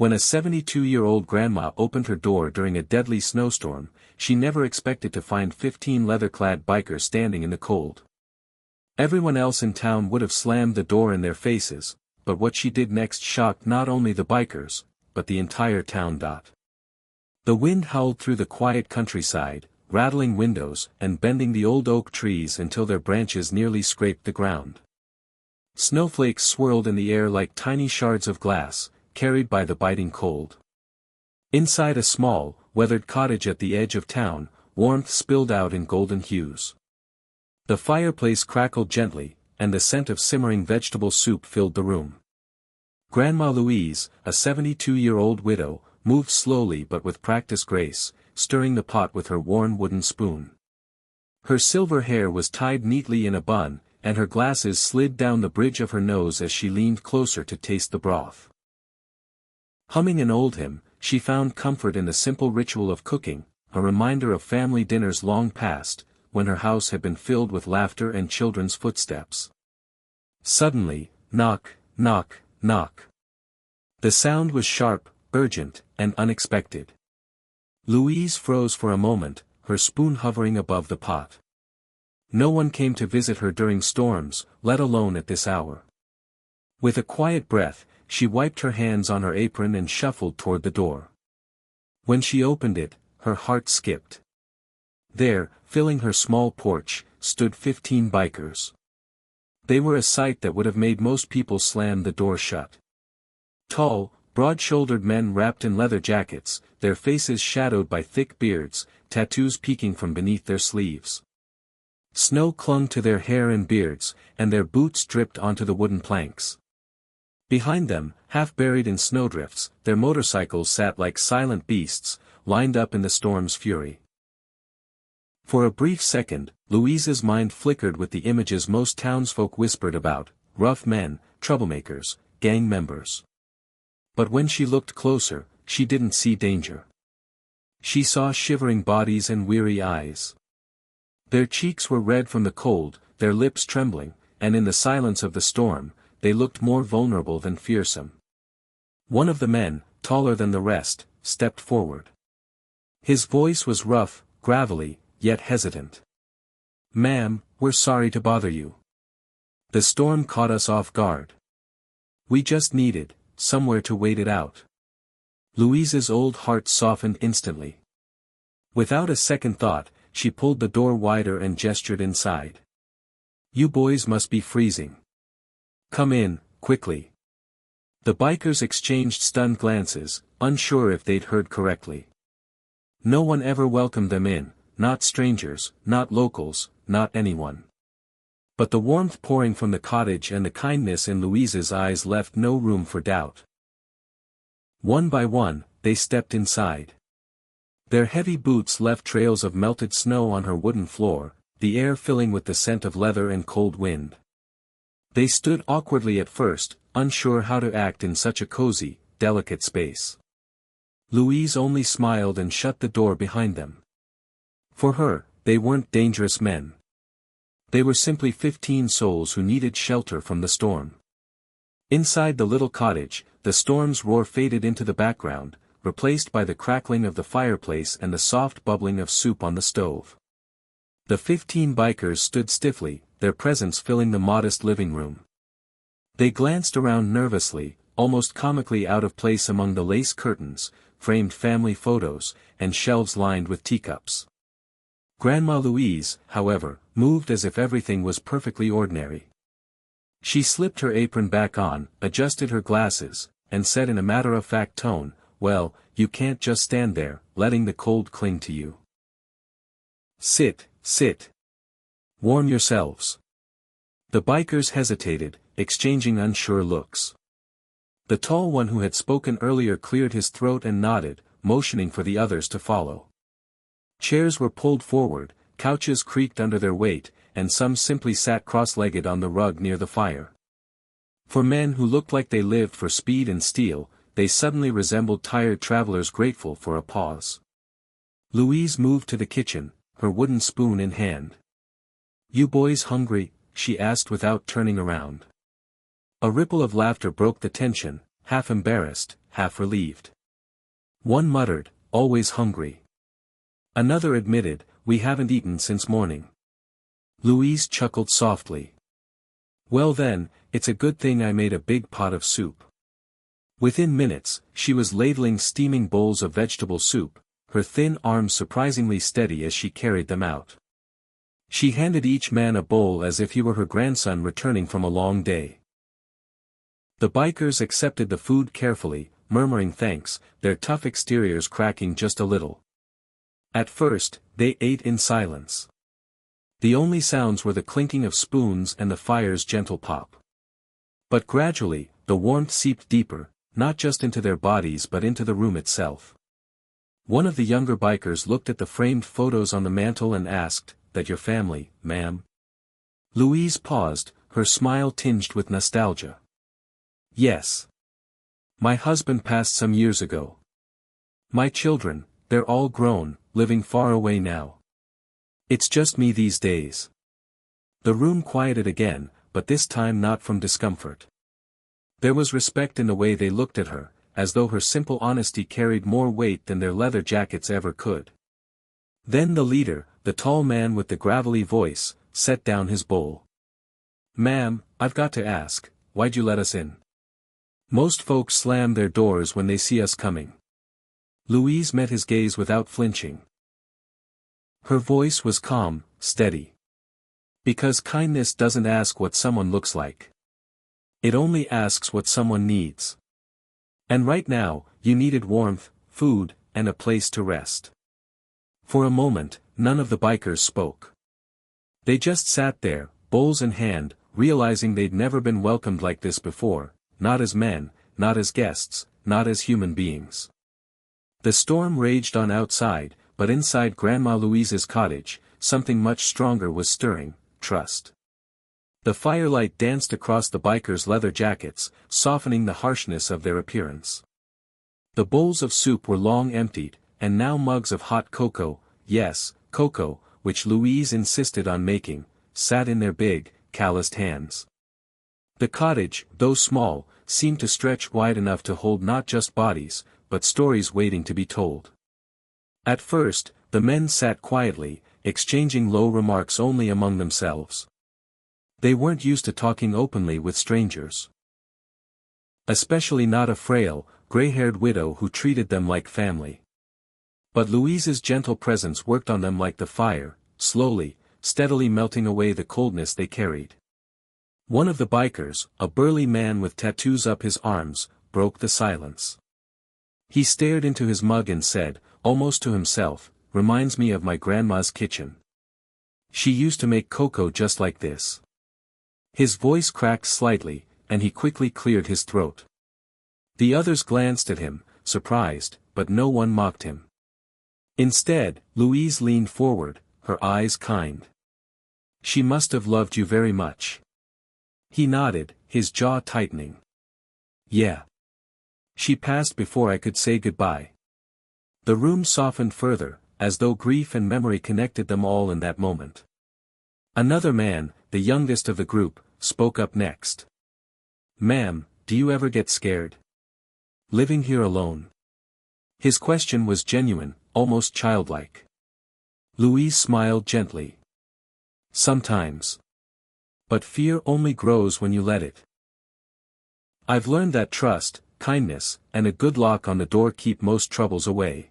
When a 72-year-old grandma opened her door during a deadly snowstorm, she never expected to find 15 leather-clad bikers standing in the cold. Everyone else in town would have slammed the door in their faces, but what she did next shocked not only the bikers, but the entire town. The wind howled through the quiet countryside, rattling windows and bending the old oak trees until their branches nearly scraped the ground. Snowflakes swirled in the air like tiny shards of glass, carried by the biting cold. Inside a small, weathered cottage at the edge of town, warmth spilled out in golden hues. The fireplace crackled gently, and the scent of simmering vegetable soup filled the room. Grandma Louise, a 72-year-old widow, moved slowly but with practiced grace, stirring the pot with her worn wooden spoon. Her silver hair was tied neatly in a bun, and her glasses slid down the bridge of her nose as she leaned closer to taste the broth. Humming an old hymn, she found comfort in the simple ritual of cooking, a reminder of family dinners long past, when her house had been filled with laughter and children's footsteps. Suddenly, knock, knock, knock. The sound was sharp, urgent, and unexpected. Louise froze for a moment, her spoon hovering above the pot. No one came to visit her during storms, let alone at this hour. With a quiet breath, she wiped her hands on her apron and shuffled toward the door. When she opened it, her heart skipped. There, filling her small porch, stood 15 bikers. They were a sight that would have made most people slam the door shut. Tall, broad-shouldered men wrapped in leather jackets, their faces shadowed by thick beards, tattoos peeking from beneath their sleeves. Snow clung to their hair and beards, and their boots dripped onto the wooden planks. Behind them, half buried in snowdrifts, their motorcycles sat like silent beasts, lined up in the storm's fury. For a brief second, Louise's mind flickered with the images most townsfolk whispered about: rough men, troublemakers, gang members. But when she looked closer, she didn't see danger. She saw shivering bodies and weary eyes. Their cheeks were red from the cold, their lips trembling, and in the silence of the storm, they looked more vulnerable than fearsome. One of the men, taller than the rest, stepped forward. His voice was rough, gravelly, yet hesitant. "Ma'am, we're sorry to bother you. The storm caught us off guard. We just needed somewhere to wait it out." Louise's old heart softened instantly. Without a second thought, she pulled the door wider and gestured inside. "You boys must be freezing. Come in, quickly." The bikers exchanged stunned glances, unsure if they'd heard correctly. No one ever welcomed them in, not strangers, not locals, not anyone. But the warmth pouring from the cottage and the kindness in Louise's eyes left no room for doubt. One by one, they stepped inside. Their heavy boots left trails of melted snow on her wooden floor, the air filling with the scent of leather and cold wind. They stood awkwardly at first, unsure how to act in such a cozy, delicate space. Louise only smiled and shut the door behind them. For her, they weren't dangerous men. They were simply 15 souls who needed shelter from the storm. Inside the little cottage, the storm's roar faded into the background, replaced by the crackling of the fireplace and the soft bubbling of soup on the stove. The 15 bikers stood stiffly, their presence filling the modest living room. They glanced around nervously, almost comically out of place among the lace curtains, framed family photos, and shelves lined with teacups. Grandma Louise, however, moved as if everything was perfectly ordinary. She slipped her apron back on, adjusted her glasses, and said in a matter-of-fact tone, "Well, you can't just stand there, letting the cold cling to you. Sit, sit. Warm yourselves." The bikers hesitated, exchanging unsure looks. The tall one who had spoken earlier cleared his throat and nodded, motioning for the others to follow. Chairs were pulled forward, couches creaked under their weight, and some simply sat cross-legged on the rug near the fire. For men who looked like they lived for speed and steel, they suddenly resembled tired travelers grateful for a pause. Louise moved to the kitchen, her wooden spoon in hand. "You boys hungry?" she asked without turning around. A ripple of laughter broke the tension, half embarrassed, half relieved. One muttered, "Always hungry." Another admitted, "We haven't eaten since morning." Louise chuckled softly. "Well then, it's a good thing I made a big pot of soup." Within minutes, she was ladling steaming bowls of vegetable soup, her thin arms surprisingly steady as she carried them out. She handed each man a bowl as if he were her grandson returning from a long day. The bikers accepted the food carefully, murmuring thanks, their tough exteriors cracking just a little. At first, they ate in silence. The only sounds were the clinking of spoons and the fire's gentle pop. But gradually, the warmth seeped deeper, not just into their bodies but into the room itself. One of the younger bikers looked at the framed photos on the mantel and asked, "That your family, ma'am?" Louise paused, her smile tinged with nostalgia. "Yes. My husband passed some years ago. My children, they're all grown, living far away now. It's just me these days." The room quieted again, but this time not from discomfort. There was respect in the way they looked at her, as though her simple honesty carried more weight than their leather jackets ever could. Then the leader, the tall man with the gravelly voice, set down his bowl. "Ma'am, I've got to ask, why'd you let us in? Most folks slam their doors when they see us coming." Louise met his gaze without flinching. Her voice was calm, steady. "Because kindness doesn't ask what someone looks like. It only asks what someone needs. And right now, you needed warmth, food, and a place to rest." For a moment, none of the bikers spoke. They just sat there, bowls in hand, realizing they'd never been welcomed like this before, not as men, not as guests, not as human beings. The storm raged on outside, but inside Grandma Louise's cottage, something much stronger was stirring: trust. The firelight danced across the bikers' leather jackets, softening the harshness of their appearance. The bowls of soup were long emptied, and now mugs of hot cocoa, yes, cocoa, which Louise insisted on making, sat in their big, calloused hands. The cottage, though small, seemed to stretch wide enough to hold not just bodies, but stories waiting to be told. At first, the men sat quietly, exchanging low remarks only among themselves. They weren't used to talking openly with strangers. Especially not a frail, gray-haired widow who treated them like family. But Louise's gentle presence worked on them like the fire, slowly, steadily melting away the coldness they carried. One of the bikers, a burly man with tattoos up his arms, broke the silence. He stared into his mug and said, almost to himself, "Reminds me of my grandma's kitchen. She used to make cocoa just like this." His voice cracked slightly, and he quickly cleared his throat. The others glanced at him, surprised, but no one mocked him. Instead, Louise leaned forward, her eyes kind. "She must have loved you very much." He nodded, his jaw tightening. "Yeah. She passed before I could say goodbye." The room softened further, as though grief and memory connected them all in that moment. Another man, the youngest of the group, spoke up next. "Ma'am, do you ever get scared? Living here alone?" His question was genuine, almost childlike. Louise smiled gently. "Sometimes. But fear only grows when you let it. I've learned that trust, kindness, and a good lock on the door keep most troubles away."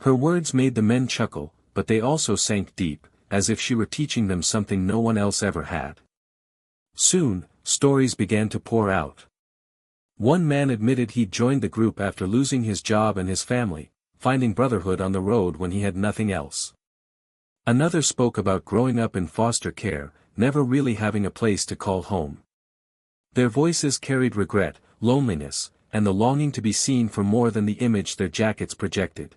Her words made the men chuckle, but they also sank deep, as if she were teaching them something no one else ever had. Soon, stories began to pour out. One man admitted he'd joined the group after losing his job and his family, finding brotherhood on the road when he had nothing else. Another spoke about growing up in foster care, never really having a place to call home. Their voices carried regret, loneliness, and the longing to be seen for more than the image their jackets projected.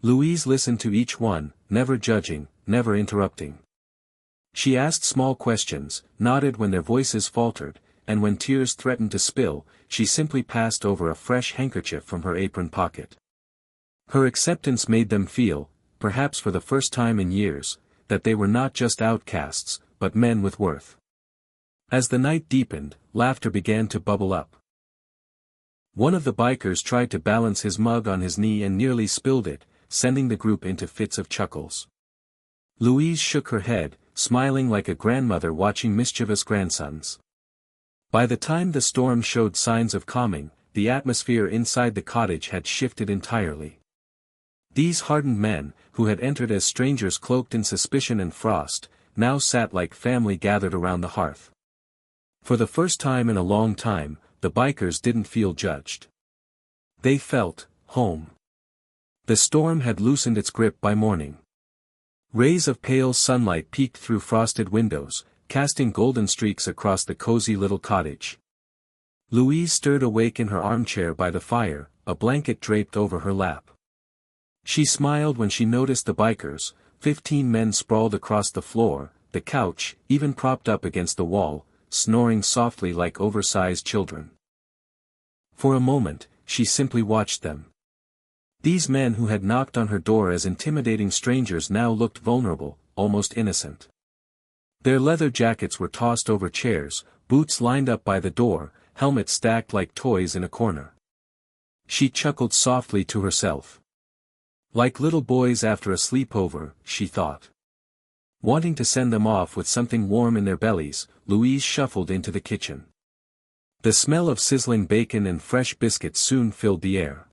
Louise listened to each one, never judging, never interrupting. She asked small questions, nodded when their voices faltered, and when tears threatened to spill, she simply passed over a fresh handkerchief from her apron pocket. Her acceptance made them feel, perhaps for the first time in years, that they were not just outcasts, but men with worth. As the night deepened, laughter began to bubble up. One of the bikers tried to balance his mug on his knee and nearly spilled it, sending the group into fits of chuckles. Louise shook her head, smiling like a grandmother watching mischievous grandsons. By the time the storm showed signs of calming, the atmosphere inside the cottage had shifted entirely. These hardened men, who had entered as strangers cloaked in suspicion and frost, now sat like family gathered around the hearth. For the first time in a long time, the bikers didn't feel judged. They felt home. The storm had loosened its grip by morning. Rays of pale sunlight peeked through frosted windows, casting golden streaks across the cozy little cottage. Louise stirred awake in her armchair by the fire, a blanket draped over her lap. She smiled when she noticed the bikers, 15 men sprawled across the floor, the couch, even propped up against the wall, snoring softly like oversized children. For a moment, she simply watched them. These men who had knocked on her door as intimidating strangers now looked vulnerable, almost innocent. Their leather jackets were tossed over chairs, boots lined up by the door, helmets stacked like toys in a corner. She chuckled softly to herself. Like little boys after a sleepover, she thought. Wanting to send them off with something warm in their bellies, Louise shuffled into the kitchen. The smell of sizzling bacon and fresh biscuits soon filled the air.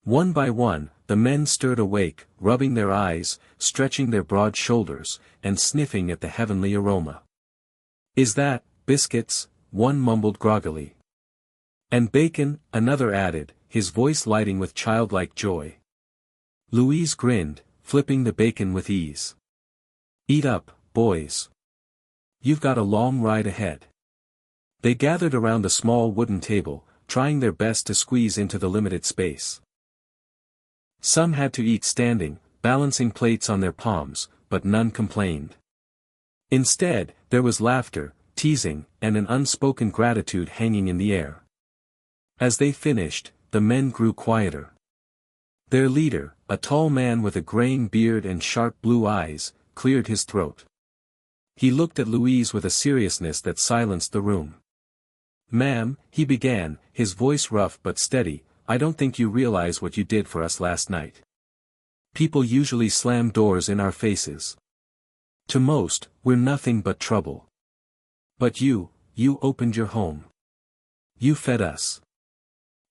One by one, the men stirred awake, rubbing their eyes, stretching their broad shoulders, and sniffing at the heavenly aroma. "Is that biscuits?" one mumbled groggily. "And bacon," another added, his voice lighting with childlike joy. Louise grinned, flipping the bacon with ease. "Eat up, boys. You've got a long ride ahead." They gathered around a small wooden table, trying their best to squeeze into the limited space. Some had to eat standing, balancing plates on their palms, but none complained. Instead, there was laughter, teasing, and an unspoken gratitude hanging in the air. As they finished, the men grew quieter. Their leader, a tall man with a graying beard and sharp blue eyes, cleared his throat. He looked at Louise with a seriousness that silenced the room. "Ma'am," he began, his voice rough but steady, "I don't think you realize what you did for us last night. People usually slam doors in our faces. To most, we're nothing but trouble. But you opened your home. You fed us.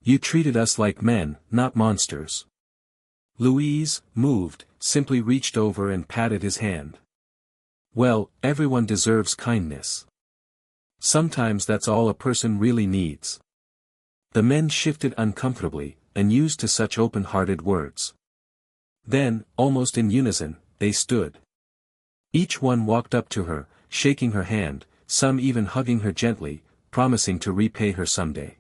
You treated us like men, not monsters." Louise, moved, simply reached over and patted his hand. "Well, everyone deserves kindness. Sometimes that's all a person really needs." The men shifted uncomfortably, unused to such open-hearted words. Then, almost in unison, they stood. Each one walked up to her, shaking her hand, some even hugging her gently, promising to repay her someday.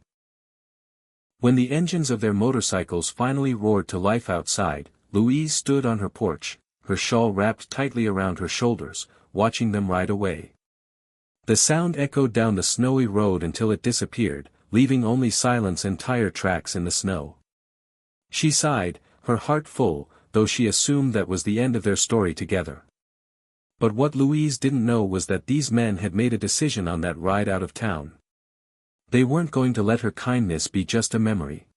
When the engines of their motorcycles finally roared to life outside, Louise stood on her porch, her shawl wrapped tightly around her shoulders, watching them ride away. The sound echoed down the snowy road until it disappeared, leaving only silence and tire tracks in the snow. She sighed, her heart full, though she assumed that was the end of their story together. But what Louise didn't know was that these men had made a decision on that ride out of town. They weren't going to let her kindness be just a memory.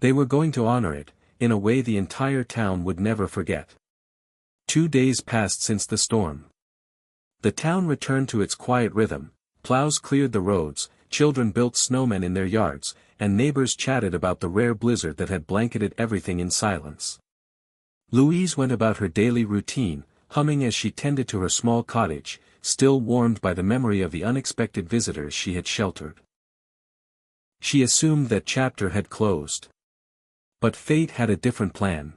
They were going to honor it, in a way the entire town would never forget. 2 days passed since the storm. The town returned to its quiet rhythm, plows cleared the roads, children built snowmen in their yards, and neighbors chatted about the rare blizzard that had blanketed everything in silence. Louise went about her daily routine, humming as she tended to her small cottage, still warmed by the memory of the unexpected visitors she had sheltered. She assumed that chapter had closed. But fate had a different plan.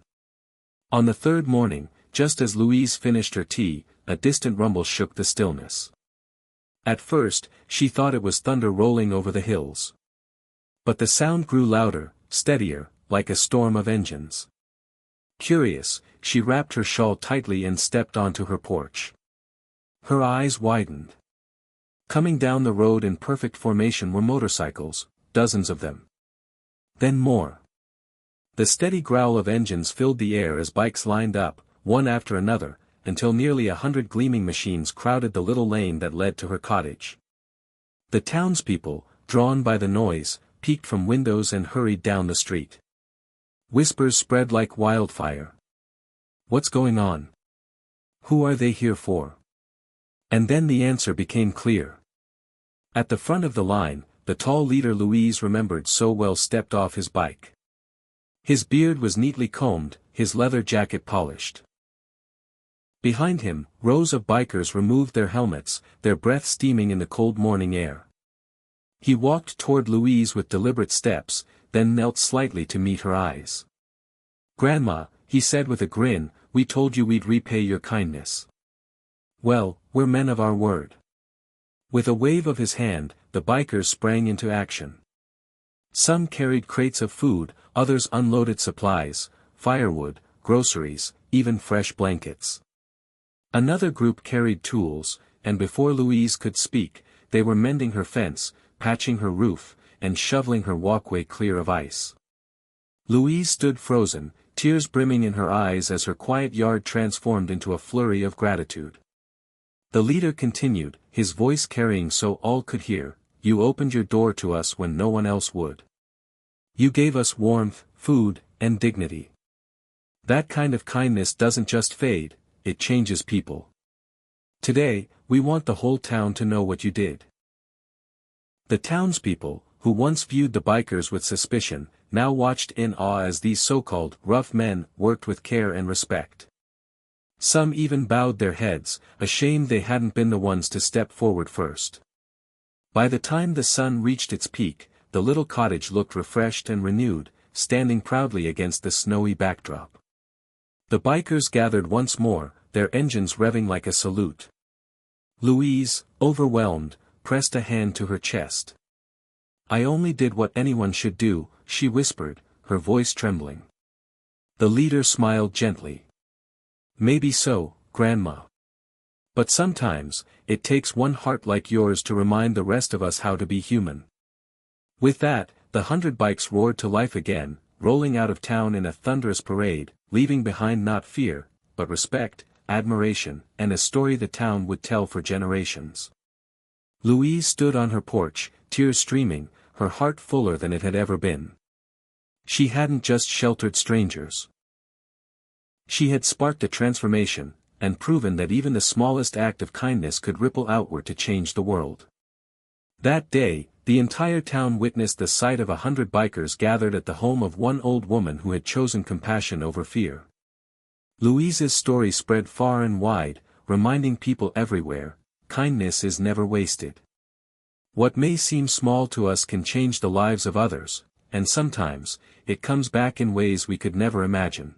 On the third morning, just as Louise finished her tea, a distant rumble shook the stillness. At first, she thought it was thunder rolling over the hills. But the sound grew louder, steadier, like a storm of engines. Curious, she wrapped her shawl tightly and stepped onto her porch. Her eyes widened. Coming down the road in perfect formation were motorcycles, dozens of them. Then more. The steady growl of engines filled the air as bikes lined up, one after another, until nearly 100 gleaming machines crowded the little lane that led to her cottage. The townspeople, drawn by the noise, peeked from windows and hurried down the street. Whispers spread like wildfire. What's going on? Who are they here for? And then the answer became clear. At the front of the line, the tall leader Louise remembered so well stepped off his bike. His beard was neatly combed, his leather jacket polished. Behind him, rows of bikers removed their helmets, their breath steaming in the cold morning air. He walked toward Louise with deliberate steps, then knelt slightly to meet her eyes. "Grandma," he said with a grin, "we told you we'd repay your kindness. Well, we're men of our word." With a wave of his hand, the bikers sprang into action. Some carried crates of food, others unloaded supplies, firewood, groceries, even fresh blankets. Another group carried tools, and before Louise could speak, they were mending her fence, patching her roof, and shoveling her walkway clear of ice. Louise stood frozen, tears brimming in her eyes as her quiet yard transformed into a flurry of gratitude. The leader continued, his voice carrying so all could hear, "You opened your door to us when no one else would. You gave us warmth, food, and dignity. That kind of kindness doesn't just fade, it changes people. Today, we want the whole town to know what you did." The townspeople, who once viewed the bikers with suspicion, now watched in awe as these so-called rough men worked with care and respect. Some even bowed their heads, ashamed they hadn't been the ones to step forward first. By the time the sun reached its peak, the little cottage looked refreshed and renewed, standing proudly against the snowy backdrop. The bikers gathered once more, their engines revving like a salute. Louise, overwhelmed, pressed a hand to her chest. "I only did what anyone should do," she whispered, her voice trembling. The leader smiled gently. "Maybe so, Grandma. But sometimes, it takes one heart like yours to remind the rest of us how to be human." With that, the 100 bikes roared to life again, rolling out of town in a thunderous parade, leaving behind not fear, but respect, admiration, and a story the town would tell for generations. Louise stood on her porch, tears streaming, her heart fuller than it had ever been. She hadn't just sheltered strangers. She had sparked a transformation, and proven that even the smallest act of kindness could ripple outward to change the world. That day, the entire town witnessed the sight of 100 bikers gathered at the home of one old woman who had chosen compassion over fear. Louise's story spread far and wide, reminding people everywhere, kindness is never wasted. What may seem small to us can change the lives of others, and sometimes, it comes back in ways we could never imagine.